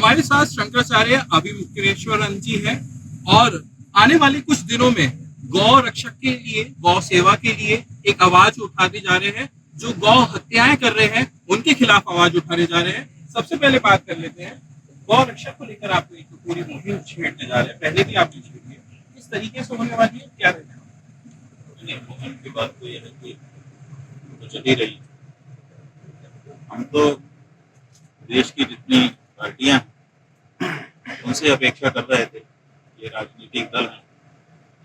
हमारे साथ शंकराचार्य अभिमुक्तेश्वरन जी हैं और आने वाले कुछ दिनों में गौ रक्षक के लिए, गौ सेवा के लिए एक आवाज उठाते जा रहे हैं। जो गौ हत्याएं कर रहे हैं उनके खिलाफ आवाज उठाने जा रहे हैं। सबसे पहले बात कर लेते हैं, गौ रक्षक को लेकर आप एक पूरी मुहिम छेड़ने जा रहे हैं, पहले भी आपने छेड़ी है, किस तरीके से होने वाली है, क्या रहने वाला है? मुहिम की बात तो यह है कि तो चल ही रही। हम तो देश की जितनी पार्टियां उनसे अपेक्षा कर रहे थे, ये राजनीतिक दल हैं,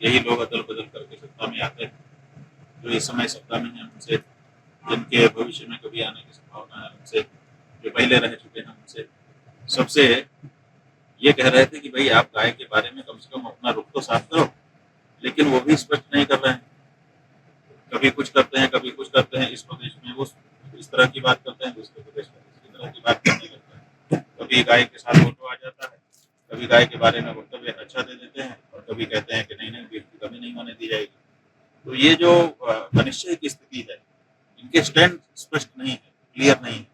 यही लोग अदल बदल करके सत्ता में आते हैं। जो इस समय सत्ता में हैं उनसे, जिनके भविष्य में कभी आने की संभावना है उनसे, जो पहले रह चुके हैं उनसे, सबसे ये कह रहे थे कि भाई आप गाय के बारे में कम से कम अपना रुख तो साफ करो, लेकिन वो भी स्पष्ट नहीं कर रहे हैं। कभी कुछ करते हैं, कभी कुछ करते हैं, इस प्रदेश में वो इस तरह की बात करते हैं, दूसरे प्रदेश में इस तरह की बात करने लगते हैं। कभी गाय के साथ फोटो आ जाता है, कभी गाय के बारे में वक्तव्य अच्छा दे देते हैं और कभी कहते हैं कि नहीं नहीं, बीफ की कमी नहीं होने दी जाएगी। तो ये जो अनिश्चय की स्थिति है, इनके स्टैंड स्पष्ट नहीं है, क्लियर नहीं है।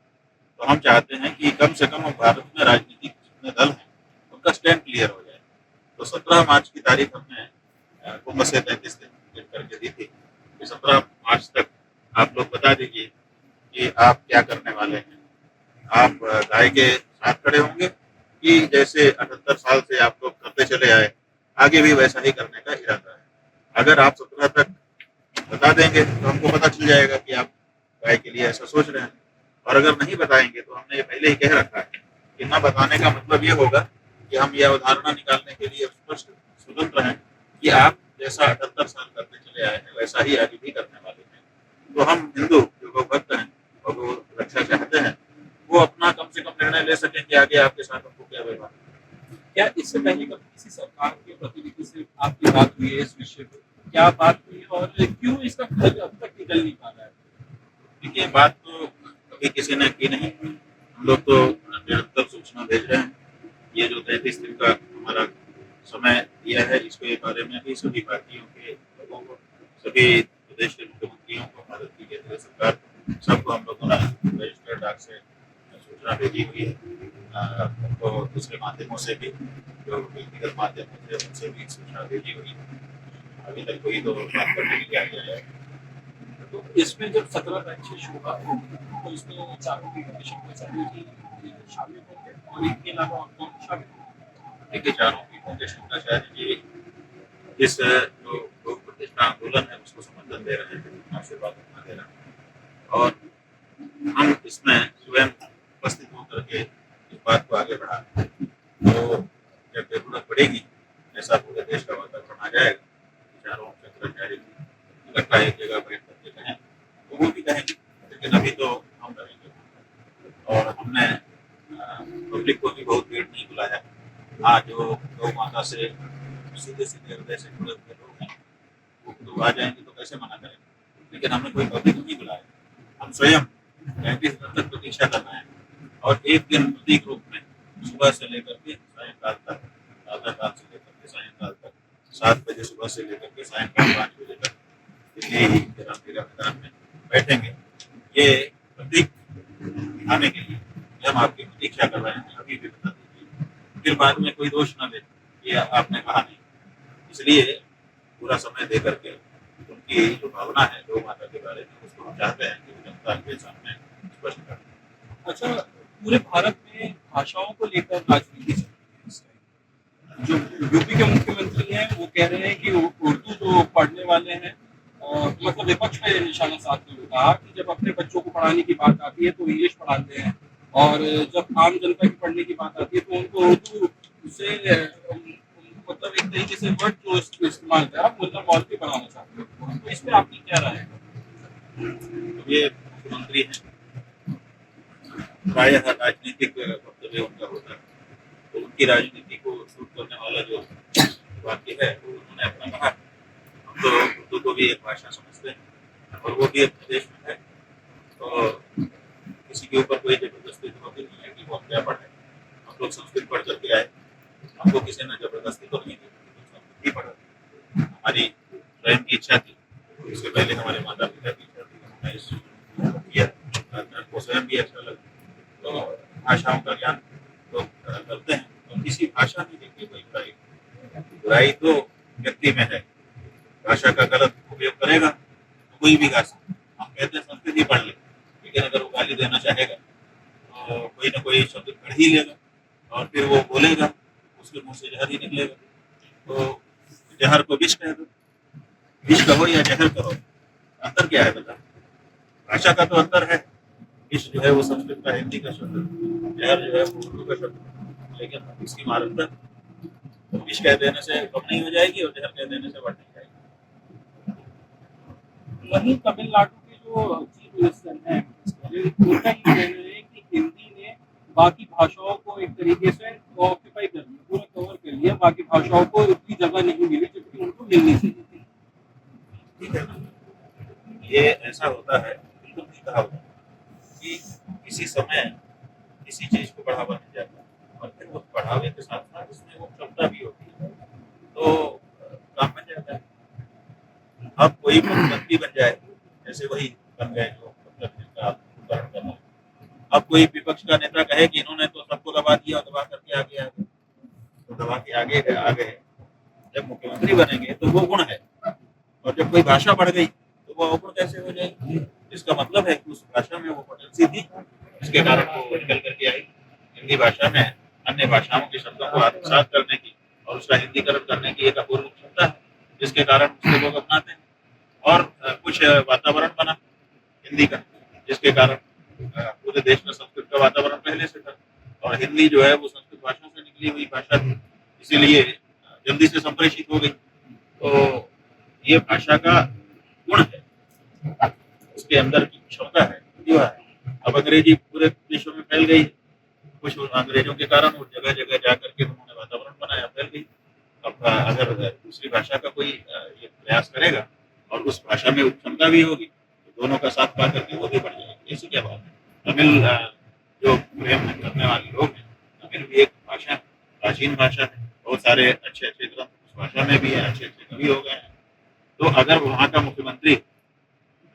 तो हम चाहते हैं कि कम से कम भारत में राजनीतिक जितने दल हैं उनका स्टैंड क्लियर हो जाए। तो 17 मार्च की तारीख हमने कुंभ से 33 दिन करके दी थी कि 17 मार्च तक आप लोग बता दीजिए कि आप क्या करने वाले हैं। आप गाय के साथ खड़े होंगे कि जैसे 78 साल से आप लोग करते चले आए, आगे भी वैसा ही करने का इरादा है। अगर आप 17 तक बता देंगे तो हमको पता चल जाएगा कि आप गाय के लिए ऐसा सोच रहे हैं, और अगर नहीं बताएंगे तो हमने ये पहले ही कह रखा है कि न बताने का मतलब ये होगा कि हम यह अवधारणा निकालने के लिए स्पष्ट स्वतंत्र हैं कि आप जैसा 78 साल करते चले आए हैं वैसा ही आगे भी करने वाले हैं। तो हम हिंदू जो गौ भक्त हैं और वो रक्षा चाहते हैं, वो अपना कम से कम निर्णय ले सकें कि आगे आपके साथ हमको क्या व्यवहार। क्या इससे पहले कभी किसी सरकार के प्रतिनिधि से आपकी बात हुई है इस विषय पर? क्या बात हुई और क्यों इसका हल अब तक निकल नहीं पा रहा है? देखिए, बात तो कभी किसी ने की नहीं। हम लोग तो निरंतर सूचना भेज रहे हैं। ये जो 33 दिन का हमारा समय दिया है, इसके बारे में भी सभी पार्टियों के लोगों को, सभी प्रदेश के मुख्यमंत्रियों को, भारत की केंद्र सरकार को, सबको हम लोगों ने रजिस्टर्ड डाक से सूचना भेजी हुई है। तो दूसरे माध्यमों से भी, जो व्यक्तिगत माध्यमों से, उनसे भी सूचना भेजी हुई है। अभी तक कोई तो बात करने के लिए आया है। तो इसमें जब 17 तारीख से शुरू होगी तो इसमें चारों की कमीशन के सभी शामिल होंगे और इनके अलावा और कौन शामिल होंगे? देखिए, चारों की कांग्रेस शंकराचार्य जी इस जो लोक प्रतिष्ठा आंदोलन है उसको समर्थन दे रहे हैं, आशीर्वाद अपना दे रहे हैं, और हम इसमें स्वयं उपस्थित होकर के इस बात को आगे बढ़ा रहे हैं। तो जब जरूरत पड़ेगी, ऐसा पूरे देश का वातावरण आ जाएगा, चारों शंकराचार्य जी इकट्ठा एक जगह बैठ करके कहें तो वो भी कहेंगे, लेकिन अभी तो हम करेंगे। और हमने पब्लिक को भी बहुत भीड़ नहीं बुलाया। हाँ, जो गौ माता से सीधे सीधे हृदय से जुड़े हुए लोग हैं वो तो आ जाएंगे, तो कैसे मना करेंगे। लेकिन हमने कोई पब्लिक नहीं बुलाया, हम स्वयं 35 दिन तक प्रतीक्षा कर रहे हैं, और एक दिन प्रतीक रूप में सुबह से लेकर के सायंकाल तक, प्रातःकाल से लेकर के सायंकाल तक, 7 बजे सुबह से लेकर के सायंकाल 5 बजे तक दिल्ली के रामलीला मैदान में बैठेंगे। ये प्रतीक दिखाने के लिए हम आपकी प्रतीक्षा कर रहे हैं, अभी भी बता दीजिए, फिर बाद में कोई दोष न दे कि आपने कहा नहीं। इसलिए पूरा समय दे करके उनकी जो भावना है गौ माता के बारे में, उसको हम चाहते हैं कि जनता के सामने स्पष्ट कर दें। अच्छा, पूरे भारत में भाषाओं को लेकर राजनीति चल रही है इस टाइम। जो यूपी के मुख्यमंत्री हैं वो कह रहे हैं कि उर्दू जो पढ़ने वाले हैं, मतलब विपक्ष पे निशाना साधते हुए कहा कि जब अपने बच्चों को पढ़ाने की बात आती है तो इंग्लिश पढ़ाते हैं, और जब आम जनता की पढ़ने की बात आती है तो उनको उर्दू से मतलब एक तरीके से वर्ड जो इस्तेमाल है, आप मुल्ला मौलवी बनाना चाहते हो, तो इस पे आपकी क्या राय है? तो ये मुख्यमंत्री हैं, प्रायः राजनीतिक वक्तव्य उनका होता है, तो उनकी राजनीति को सूट करने वाला जो वाक्य है वो उन्होंने अपना कहा। हम तो उर्दू को भी एक भाषा समझते हैं और वो भी अपने देश में है, तो किसी के ऊपर कोई जबरदस्ती तो होती नहीं है कि वो हम क्या पढ़े। हम लोग संस्कृत पढ़ करके आए, हमको किसी ने जबरदस्ती तो नहीं दी, संस्कृत ही पढ़ा। हमारी स्वयं की इच्छा थी, इससे पहले हमारे माता पिता की इच्छा थी, हमने इस किया, हमको स्वयं भी अच्छा लगा। तो भाषाओं का ज्ञान लोग करते हैं तो किसी भाषा में देखिए कोई बुराई नहीं। बुराई तो व्यक्ति में है। भाषा का गलत उपयोग करेगा तो कोई भी गा सकता है। हम कहते हैं संस्कृत ही पढ़ ले, लेकिन अगर वो गाली देना चाहेगा तो कोई ना कोई शब्द पढ़ ही लेगा और फिर वो बोलेगा, उसके मुंह से जहर ही निकलेगा। तो जहर को विष कह दो, विष कहो या जहर कहो, अंतर क्या है बता? भाषा का तो अंतर है। विष जो है वो संस्कृत का, हिंदी का शब्द है, जहर जो है वो उर्दू का शब्द है, लेकिन इसकी मारकता तो विष कह देने से कम नहीं हो जाएगी और जहर कह देने से बढ़ नहीं जाएगी। वहीं तमिलनाडु के जो चीफ मिनिस्टर हैं उनका ये कहना है कि हिंदी ने बाकी भाषाओं को एक तरीके से ऑक्यूपाई कर लिया, पूरा कवर कर लिया, बाकी भाषाओं को उतनी जगह नहीं मिली जबकि उनको मिलनी चाहिए थी। ठीक है ना, ये ऐसा होता है, बिल्कुल नहीं कहा होता कि किसी समय किसी चीज को बढ़ावा मिल जाता है और फिर उस बढ़ावे के साथ साथ उसमें वो क्षमता भी होती है तो काम बन जाता है। अब कोई मुख्यमंत्री बन जाए, जैसे वही बन गए जो मतलब जिनका आप उदाहरण कर रहे हैं। अब कोई विपक्ष का नेता कहे कि इन्होंने तो सबको दबा दिया और दबा करके आगे आ गए, तो दबा के आगे आ गए। जब मुख्यमंत्री बनेंगे तो वो गुण है, और जब कोई भाषा बढ़ गई तो वो अवगुण कैसे हो जाएगी? इसका मतलब है कि उस भाषा में वो पोटेंसी थी, जिसके कारण वो निकल करके आई। हिंदी भाषा में अन्य भाषाओं के शब्दों को आत्मसात करने की और उसका हिंदीकरण करने की एक अपूर्व क्षमता है, जिसके कारण उसको लोग अपनाते हैं। और कुछ वातावरण बना हिंदी का, जिसके कारण पूरे देश में संस्कृत का वातावरण पहले से था, और हिंदी जो है वो संस्कृत भाषा से निकली हुई भाषा थी, इसीलिए जल्दी से संप्रेषित हो गई। तो ये भाषा का गुण है, उसके अंदर की क्षमता है, प्रतिभा है। अब अंग्रेजी पूरे विश्व में फैल गई, कुछ अंग्रेजों के कारण वो जगह जगह जा करके उन्होंने वातावरण बनाया, फैल गई। अब अगर दूसरी भाषा का कोई ये प्रयास करेगा और उस भाषा में क्षमता भी होगी तो दोनों का साथ पा करके वो भी बढ़ जाएगी। ऐसी क्या बात है? तमिल जो प्रेम करने वाले लोग हैं, तमिल भी एक भाषा है, प्राचीन भाषा है, बहुत सारे अच्छे अच्छे ग्रंथ उस भाषा में भी है, अच्छे अच्छे कवि हो गए हैं। तो अगर वहाँ का मुख्यमंत्री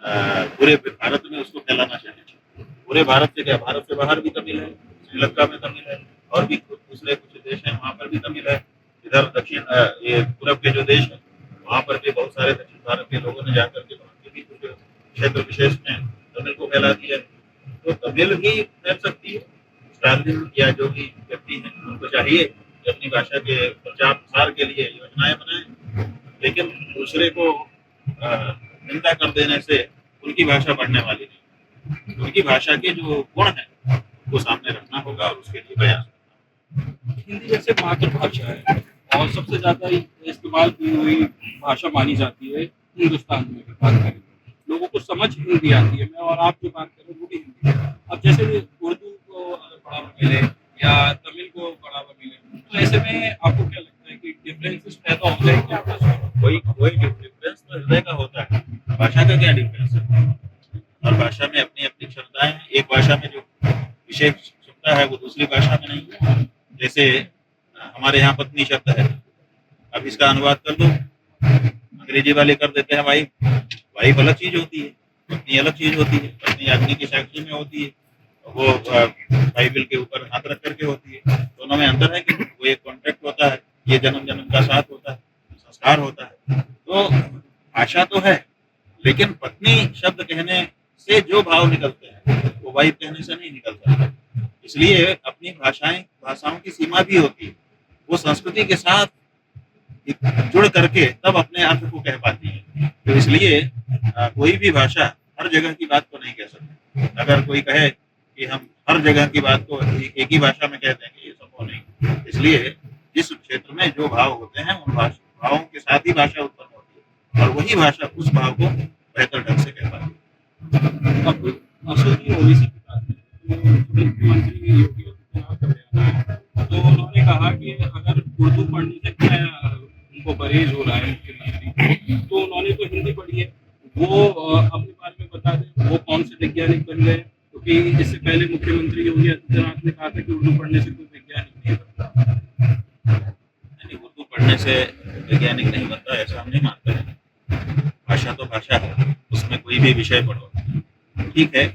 पूरे भारत में उसको फैलाना चाहे, पूरे भारत से क्या, भारत से बाहर भी तमिल है, श्रीलंका में तमिल है, और भी दूसरे कुछ देश हैं वहाँ पर भी तमिल है। इधर दक्षिण ये पूरब के जो देश है वहाँ पर भी बहुत सारे दक्षिण भारत के लोगों ने जाकर के वहाँ के भी कुछ क्षेत्र विशेष में तमिल को फैला दिया। तो तमिल भी फैल सकती है। स्टालिन या जो भी व्यक्ति हैं उनको चाहिए कि अपनी भाषा के प्रचार प्रसार के लिए योजनाएं बनाएं, लेकिन दूसरे को निंदा कर देने से उनकी भाषा बढ़ने वाली नहीं। उनकी भाषा के जो गुण हैं उसको सामने रखना होगा और उसके लिए प्रयास करना। हिंदी जैसे मातृभाषा है और सबसे ज्यादा इस्तेमाल की हुई भाषा मानी जाती है हिंदुस्तान में, बात करें लोगों को समझ हिंदी आती है। मैं और आप जो बात करें वो भी हिंदी है। अब जैसे उर्दू को अगर बढ़ावा मिले या तमिल को बढ़ावा मिले तो ऐसे में आपको क्या लगता है कि डिफरेंसेस पैदा हो जाएंगे आपस में? कोई कोई डिफरेंस तो हृदय का होता है, भाषा का क्या डिफरेंस है? और भाषा में अपनी अपनी क्षमताएं हैं। एक भाषा में जो विशेष क्षमता है वो दूसरी भाषा में नहीं है। जैसे हमारे यहाँ पत्नी शब्द है, अब इसका अनुवाद कर दो, अंग्रेजी वाले कर देते हैं वाइफ। वाइफ अलग चीज होती है, पत्नी अलग चीज होती है। पत्नी अग्नि की साक्षी में होती है, वो बाइबल के ऊपर हाथ रख करके होती है। दोनों में अंतर है कि वो एक कॉन्ट्रैक्ट होता है, ये जन्म जन्म का साथ होता है, संस्कार होता है। तो भाषा तो है, लेकिन पत्नी शब्द कहने से जो भाव निकलते हैं वो वाइफ कहने से नहीं निकल सकता। इसलिए अपनी भाषाओं की सीमा भी होती है, वो संस्कृति के साथ जुड़ करके तब अपने अर्थ को कह पाती है। तो इसलिए कोई भी भाषा हर जगह की बात को नहीं कह सकती। अगर कोई कहे कि हम हर जगह की बात को एक ही भाषा में कह देंगे, ये संभव नहीं। इसलिए जिस क्षेत्र में जो भाव होते हैं उन भावों के साथ ही भाषा उत्पन्न होती है, और वही भाषा उस भाव को बेहतर ढंग से कह पाती है। अब असद की ओवैसी की बात है तो मुख्यमंत्री योगी आदित्यनाथ का बयान आया, तो उन्होंने कहा कि अगर उर्दू पढ़ने से क्या उनको परहेज हो रहा है मुख्यमंत्री, तो उन्होंने तो हिंदी पढ़ी है। वो अपने बारे में बता दें वो कौन से वैज्ञानिक बन गए, क्योंकि इससे पहले मुख्यमंत्री योगी आदित्यनाथ ने कहा था कि उर्दू पढ़ने से कोई वैज्ञानिक नहीं बनता। यानी उर्दू पढ़ने से वैज्ञानिक नहीं बनता, ऐसा हम नहीं मानते हैं। भाषा तो भाषा है, उसमें कोई भी विषय पढ़ो, ठीक है,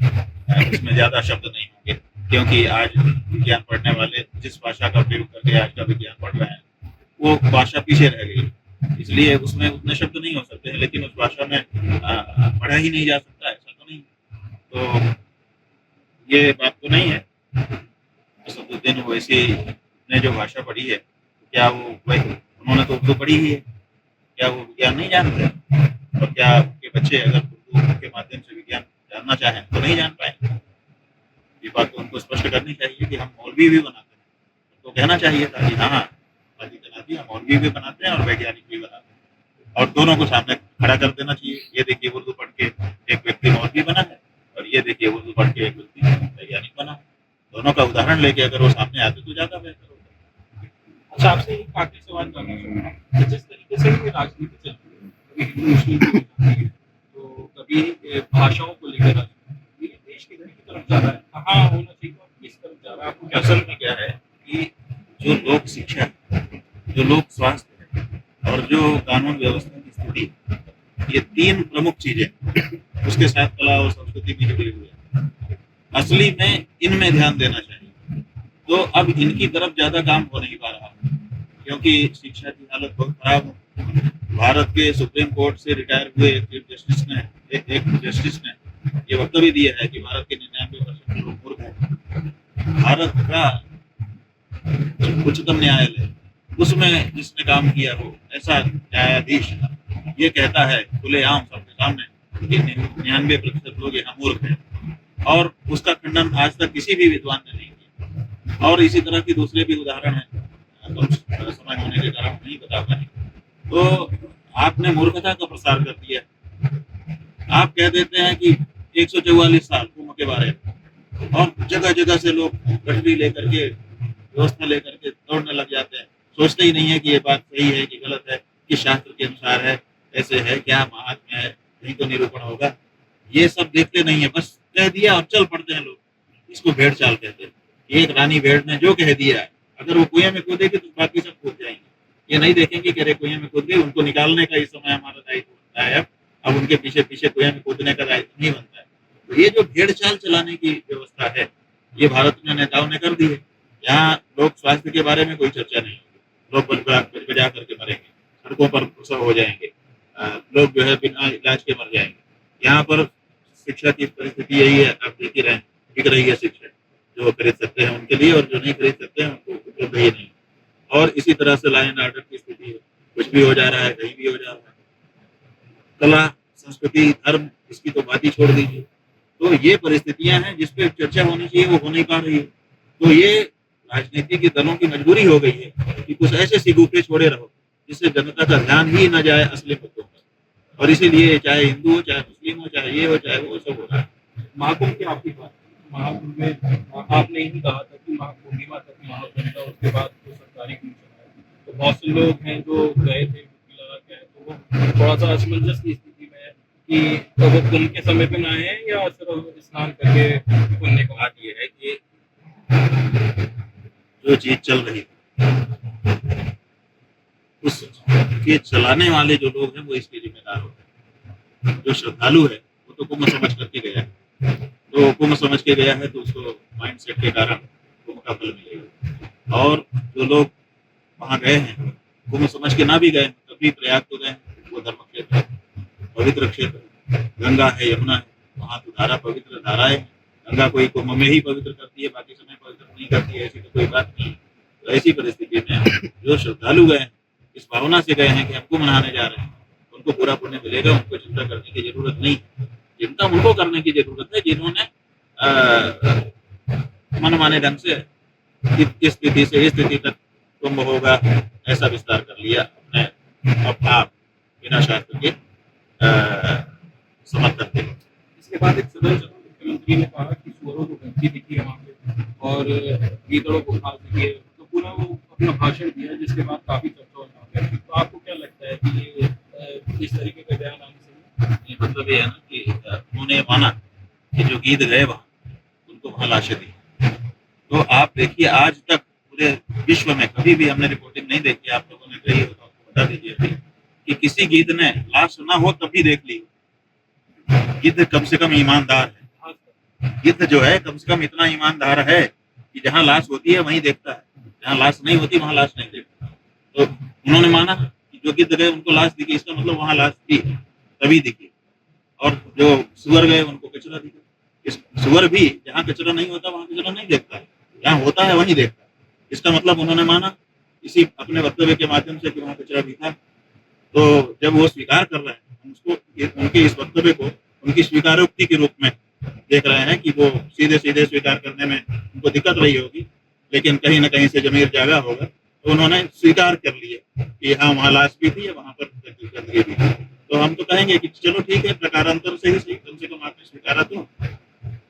उसमें ज्यादा शब्द नहीं होंगे, क्योंकि आज विज्ञान पढ़ने वाले जिस भाषा का प्रयोग करके आज का विज्ञान पढ़ रहे हैं वो भाषा पीछे रह गई, इसलिए उसमें उतने शब्द नहीं हो सकते हैं, लेकिन उस भाषा में पढ़ा ही नहीं जा सकता, ऐसा तो नहीं। तो ये बात तो नहीं है। असदुद्दीन ओवैसी ने जो भाषा पढ़ी है, क्या वो वही उन्होंने तो उर्दू पढ़ी ही है, क्या वो विज्ञान नहीं जानते? और क्या उनके बच्चे अगर उर्दू के माध्यम से विज्ञान जानना चाहें तो नहीं जान पाएंगे? ये बात तो उनको स्पष्ट करनी चाहिए कि हम मौलवी भी बनाते हैं, तो कहना चाहिए था कि हाँ आदित्यनाथ जी हम मौलवी भी बनाते हैं और वैज्ञानिक भी बनाते हैं, और दोनों को सामने खड़ा कर देना चाहिए। ये देखिए उर्दू पढ़ के एक व्यक्ति मौलवी बना है और ये देखिए उर्दू पढ़ के एक व्यक्ति वैज्ञानिक बना है। दोनों का उदाहरण लेके अगर वो सामने आते तो ज्यादा बेहतर होता। अच्छा, आपसे एक आखिरी सवाल करना चाहूँगा कि जिस तरीके से ये राजनीति चल रही है, कभी हिंदू मुस्लिम की होती है, तो कभी भाषाओं को लेकर राजनीति, ये देश किधर की तरफ जा रहा है, कहाँ होना चाहिए और किस तरफ जा रहा है, आपको क्या असल में क्या है कि जो लोक शिक्षा, जो लोक स्वास्थ्य और जो कानून व्यवस्था की स्थिति, ये तीन प्रमुख चीजें, उसके साथ कला और संस्कृति भी जुड़ी हुई है। असली में इनमें ध्यान देना चाहिए। तो अब इनकी तरफ ज्यादा काम हो नहीं पा रहा, क्योंकि शिक्षा की हालत बहुत खराब है। भारत के सुप्रीम कोर्ट से रिटायर हुए चीफ जस्टिस ने एक जस्टिस ने ये वक्तव्य दिया है कि भारत के 99% लोग मूर्ख हैं। भारत का उच्चतम न्यायालय, उसमें जिसने काम किया हो ऐसा न्यायाधीश ये कहता है खुलेआम सबके सामने कि 99% लोग यहाँ मूर्ख हैं, और उसका खंडन आज तक किसी भी विद्वान ने नहीं किया। और इसी तरह की दूसरे भी उदाहरण हैं, तो समय होने के कारण नहीं बता पाए। तो आपने मूर्खता का प्रसार कर दिया। आप कह देते हैं कि 144 साल कुंभ के बारे में, और जगह जगह से लोग गठरी लेकर के, व्यवस्था लेकर के दौड़ने लग जाते हैं, सोचते ही नहीं है कि ये बात सही है कि गलत है, कि शास्त्र के अनुसार है, ऐसे है, क्या महात्म्य है, नहीं तो निरूपण होगा। ये सब देखते नहीं है, बस कह दिया और चल पड़ते हैं लोग। इसको भेड़ चाल कहते हैं। एक रानी भेड़ ने जो कह दिया, अगर वो कुएं में कूदेगी तो बाकी सब कूद जाएंगे। ये नहीं देखेंगे कि अरे कुएं में कूद गए, उनको निकालने का इस समय हमारा दायित्व बनता है। अब उनके पीछे पीछे कुएं में कूदने का दायित्व नहीं बनता है। तो ये जो भेड़ चाल चलाने की व्यवस्था है, ये भारत में नेताओं ने कर दी है। यहाँ लोग स्वास्थ्य के बारे में कोई चर्चा नहीं होगी, लोग बजा करके मरेंगे, सड़कों पर प्रसव हो जाएंगे, लोग जो है बिना इलाज के मर जाएंगे। यहाँ पर शिक्षा की परिस्थिति यही है, आप देख ही रहे हैं, बिक रही है शिक्षा। जो खरीद सकते हैं उनके लिए और जो नहीं खरीद सकते हैं उनको उपलब्ध ही नहीं। और इसी तरह से लॉ एंड ऑर्डर की स्थिति है, कुछ भी हो जा रहा है, कहीं भी हो जा रहा है। कला, संस्कृति, धर्म, इसकी तो बात ही छोड़ दीजिए। तो ये परिस्थितियां हैं जिस पे चर्चा होनी चाहिए, वो हो नहीं पा रही है। तो ये राजनीति के दलों की मजबूरी हो गई है कि कुछ ऐसे सिगूफे छोड़े रहो जिससे जनता का ध्यान ही न जाए असली मुद्दों पर। और इसीलिए चाहे हिंदू हो, चाहे मुस्लिम हो, चाहे ये हो, चाहे वो, सब हो रहा है। महाकुंभ की आपकी बात, महाकुंभ में आपने ही कहा था कि पूर्णिमा तक महाकुंभ था, उसके बाद तो सरकारी कुंभ चला। तो बहुत से लोग हैं जो गए थे, डुबकी लगा के आए, तो वो थोड़ा सा असमंजस की स्थिति में है कि तो वो कुंभ के समय पे ना है या सिर्फ स्नान करके पुण्य को। बात ये है कि जो चीज चल रही है उस के चलाने वाले जो लोग हैं वो इसके जिम्मेदार होते हैं। जो श्रद्धालु है वो तो कुंभ समझ करके गया है, तो कुंभ समझ के गया है तो उसको माइंड सेट के कारण कुंभ का फल मिलेगा। और जो लोग वहां गए हैं कुंभ समझ के ना भी गए तभी प्रयाग तो गए, वो धर्म क्षेत्र है, पवित्र क्षेत्र, गंगा है, यमुना है, वहाँ तो धारा पवित्र धाराएं। गंगा कोई कुंभ में ही पवित्र करती है, बाकी समय पवित्र नहीं करती है, ऐसी तो कोई बात नहीं। तो ऐसी परिस्थिति में जो श्रद्धालु गए इस भावना से गए हैं कि हम कुंभ नहाने जा रहे हैं, उनको पूरा पुण्य मिलेगा, उनको चिंता करने की जरूरत नहीं। चिंता उनको करने की जरूरत है जिन्होंने मनमाने ढंग से इस स्थिति से इस स्थिति तक कुंभ होगा ऐसा विस्तार कर लिया अपने अपना बिना शास्त्र के समर्थन के। इसके बाद एक सदन चला, मुख्यमंत्री ने कहा कि सुअरों को गंदगी दिखी है वहाँ पे और गीदड़ों को घास दिखी है, तो पूरा वो अपना भाषण दिया, जिसके बाद काफी चर्चा होना है। तो आपको क्या लगता है कि ये इस तरीके का बयान आने से मतलब ये है ना कि उन्होंने माना कि जो गीत गए वहाँ उनको वहाँ लाशें दी। तो आप देखिए आज तक पूरे विश्व में कभी भी हमने रिपोर्टिंग नहीं देखी, आप लोगों ने कही हो तो आपको बता दीजिए अभी कि किसी गीत ने लाश ना हो तभी देख ली। गिद्ध कम से कम ईमानदार है, गिद्ध जो है कम से कम इतना ईमानदार है कि जहाँ लाश होती है वहीं देखता है, जहाँ लाश नहीं होती वहाँ लाश नहीं देखता। तो उन्होंने माना कि जो गिद्ध गए उनको लाश दिखी, इसका मतलब वहाँ लाश थी तभी दिखी, और जो सुअर गए उनको कचरा दिखा। इस सुअर भी जहाँ कचरा नहीं होता वहाँ कचरा नहीं देखता है, जहाँ होता है वहीं देखता है। इसका मतलब उन्होंने माना इसी अपने वक्तव्य के माध्यम से कि वहाँ कचरा भी था। तो जब वो स्वीकार कर रहे हैं, हम उसको उनके इस वक्तव्य को उनकी स्वीकारोक्ति के रूप में देख रहे हैं कि वो सीधे सीधे स्वीकार करने में उनको दिक्कत रही होगी, लेकिन कहीं ना कहीं से जमीर जागा होगा, तो उन्होंने स्वीकार कर लिया कि हाँ वहाँ लाश भी थी, वहाँ पर गंदगी भी थी। तो हम तो कहेंगे कि चलो ठीक है, प्रकारांतर से ही सही, कम से कम आपने स्वीकारा तो,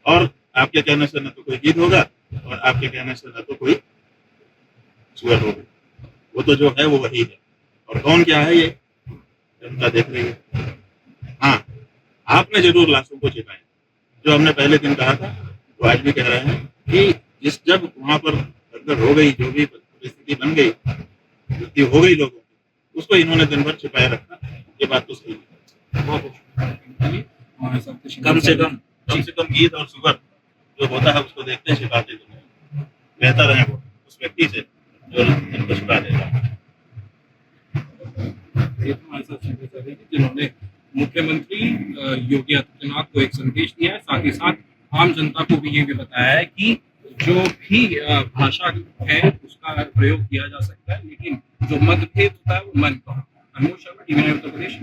और आपके कहने से न तो कोई गिद्ध होगा और आपके कहने से न तो कोई सुअर होगा, वो तो जो है वो वही है। और कौन क्या है ये जनता देख रही है। हाँ, आपने जरूर लाशों को छिपाया, जो हमने पहले दिन कहा था वो आज भी कह रहे हैं कि जब वहां पर भगदड़ हो गई, जो भी परिस्थिति बन गई, मृत्यु हो गई लोगों की, उसको इन्होंने दिन भर छिपाए रखा, ये बात तो सही है। बहुत बहुत हमारे साथ कुछ कम से कम गिद्ध और सुअर जो होता है उसको देखते हैं, छिपाते तो नहीं। बेहतर है वो उस व्यक्ति से जो इनको छिपा देता है। ये तो हमारे साथ चंद्रशेखर हैं जिन्होंने मुख्यमंत्री योगी आदित्यनाथ को एक संदेश दिया है, साथ ही साथ आम जनता को भी ये भी बताया है कि जो भी भाषा है उसका प्रयोग किया जा सकता है, लेकिन जो मतभेद होता है वो मन का होता है। अनमोल शर्मा, टीवी 9 उत्तर प्रदेश।